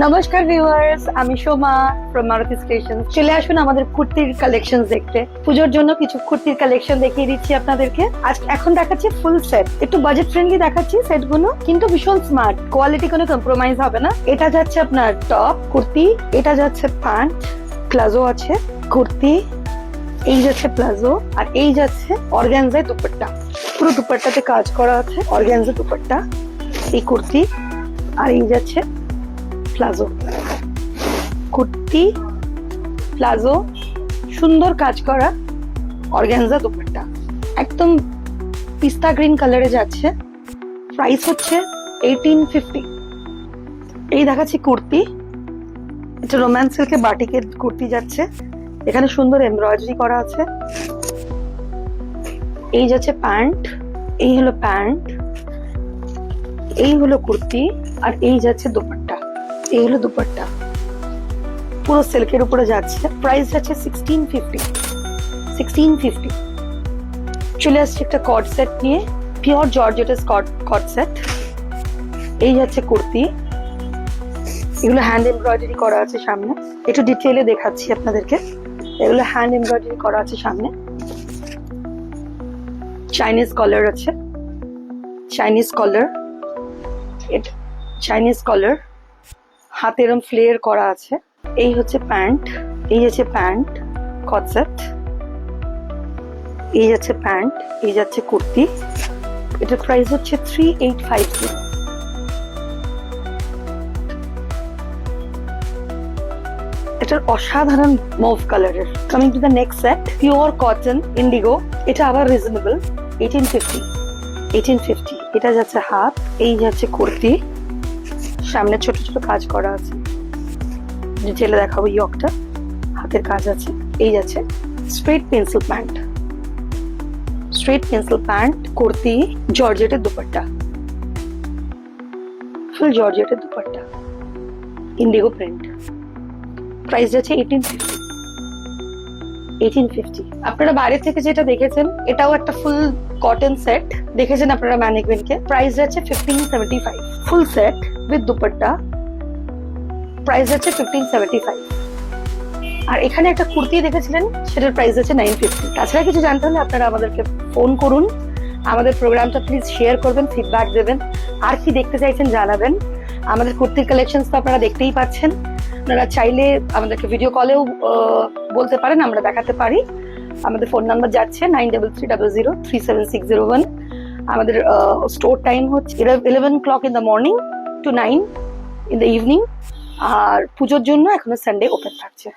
নমস্কার ভিউয়ার্স, আমি Soma from Maruti station. চলে আসুন আমাদের কুর্তির কালেকশন দেখতে। পুজোর জন্য কিছু কুর্তির কালেকশন দেখিয়ে দিচ্ছি আপনাদেরকে। আজ এখন দেখাচ্ছি ফুল সেট, একটু বাজেট ফ্রেন্ডলি দেখাচ্ছি সেট গুলো, কিন্তু ভীষণ স্মার্ট, কোয়ালিটি কোনো কম্প্রোমাইজ হবে না। এটা যাচ্ছে আপনার টপ কুর্তি, এটা যাচ্ছে প্যান্ট, প্লাজো আছে কুর্তি, এই যাচ্ছে প্লাজো, আর এই যাচ্ছে অর্গানজায় দুপাট্টা। পুরো দুপাট্টাতে কাজ করা আছে, অর্গানজা দুপাট্টা, এই কুর্তি, আর এই যাচ্ছে প্লাজো। কুর্তি প্লাজো সুন্দর কাজ করা অর্গানজা দুপাট্টা, একদম পিস্তা গ্রিন কালারে যাচ্ছে। প্রাইস হচ্ছে 1850। এই দেখাচ্ছি কুর্তি, এটা রোম্যান্স সিল্কে বাটিকের কুর্তি যাচ্ছে, এখানে সুন্দর এমব্রয়ডারি করা আছে। এই যাচ্ছে প্যান্ট, এই হলো প্যান্ট, এই হলো কুর্তি, আর এই যাচ্ছে দুপাট্টা, এই হলো দুপাট্টা, পুরো সিল্কের উপরে যাচ্ছে। প্রাইস যাচ্ছে 1650। চলে আসছে একটা কট সেট নিয়ে, পিওর জর্জেটের কট সেট। এই যাচ্ছে কুর্তি, এগুলো হ্যান্ড এমব্রয়ডারি করা আছে সামনে, একটু ডিটেইলে দেখাচ্ছি আপনাদেরকে। এগুলো হ্যান্ড এমব্রয়ডারি করা আছে সামনে, চাইনিজ কলার আছে, চাইনিজ কলার, এটা চাইনিজ কলার, হাতে এরম ফ্লেয়ার করা আছে। এই হচ্ছে প্যান্ট, এই যাচ্ছে প্যান্ট কট সেট, এই যাচ্ছে প্যান্ট, এই যাচ্ছে কুর্তি। এটার প্রাইস হচ্ছে 3850। এটার অসাধারণ মুভ কালারের। Coming to the next set, pure cotton Indigo, এটা আবার রিজনেবল, 1850। এটা যাচ্ছে হাফ, এই যাচ্ছে কুর্তি, সামনে ছোট ছোট কাজ করা আছে, ডিটেইলে দেখাবো। ইয়কটা হাতের কাজ আছে। এই যাচ্ছে straight pencil pant, straight pencil pant kurti, জর্জেটের দুপাট্টা, ফুল জর্জেটের দুপাট্টা, ইন্ডিগো প্রিন্ট। প্রাইস যাচ্ছে 1850। আপনারা বাইরে থেকে যেটা দেখেছেন, এটাও একটা ফুল কটন সেট দেখেছেন আপনারা ম্যানিকুইনকে। প্রাইস যাচ্ছে 1575, full set with dupatta. Price যাচ্ছে 1575। আর এখানে একটা কুর্তি দেখেছিলেন, সেটার প্রাইস আছে 950। তাছাড়া কিছু জানতে হলে আপনারা আমাদেরকে ফোন করুন, আমাদের প্রোগ্রামটা প্লিজ শেয়ার করবেন, ফিডব্যাক দেবেন, আর কি দেখতে চাইছেন জানাবেন। আমাদের কুর্তির কালেকশন তো আপনারা দেখতেই পাচ্ছেন। আপনারা চাইলে আমাদেরকে ভিডিও কলেও বলতে পারেন, আমরা দেখাতে পারি। আমাদের ফোন নাম্বার যাচ্ছে 9330037601। আমাদের স্টোর টাইম হচ্ছে 11 o'clock in the morning to 9 in the evening। আর পুজোর জন্য এখনো সানডে ওপেন থাকছে।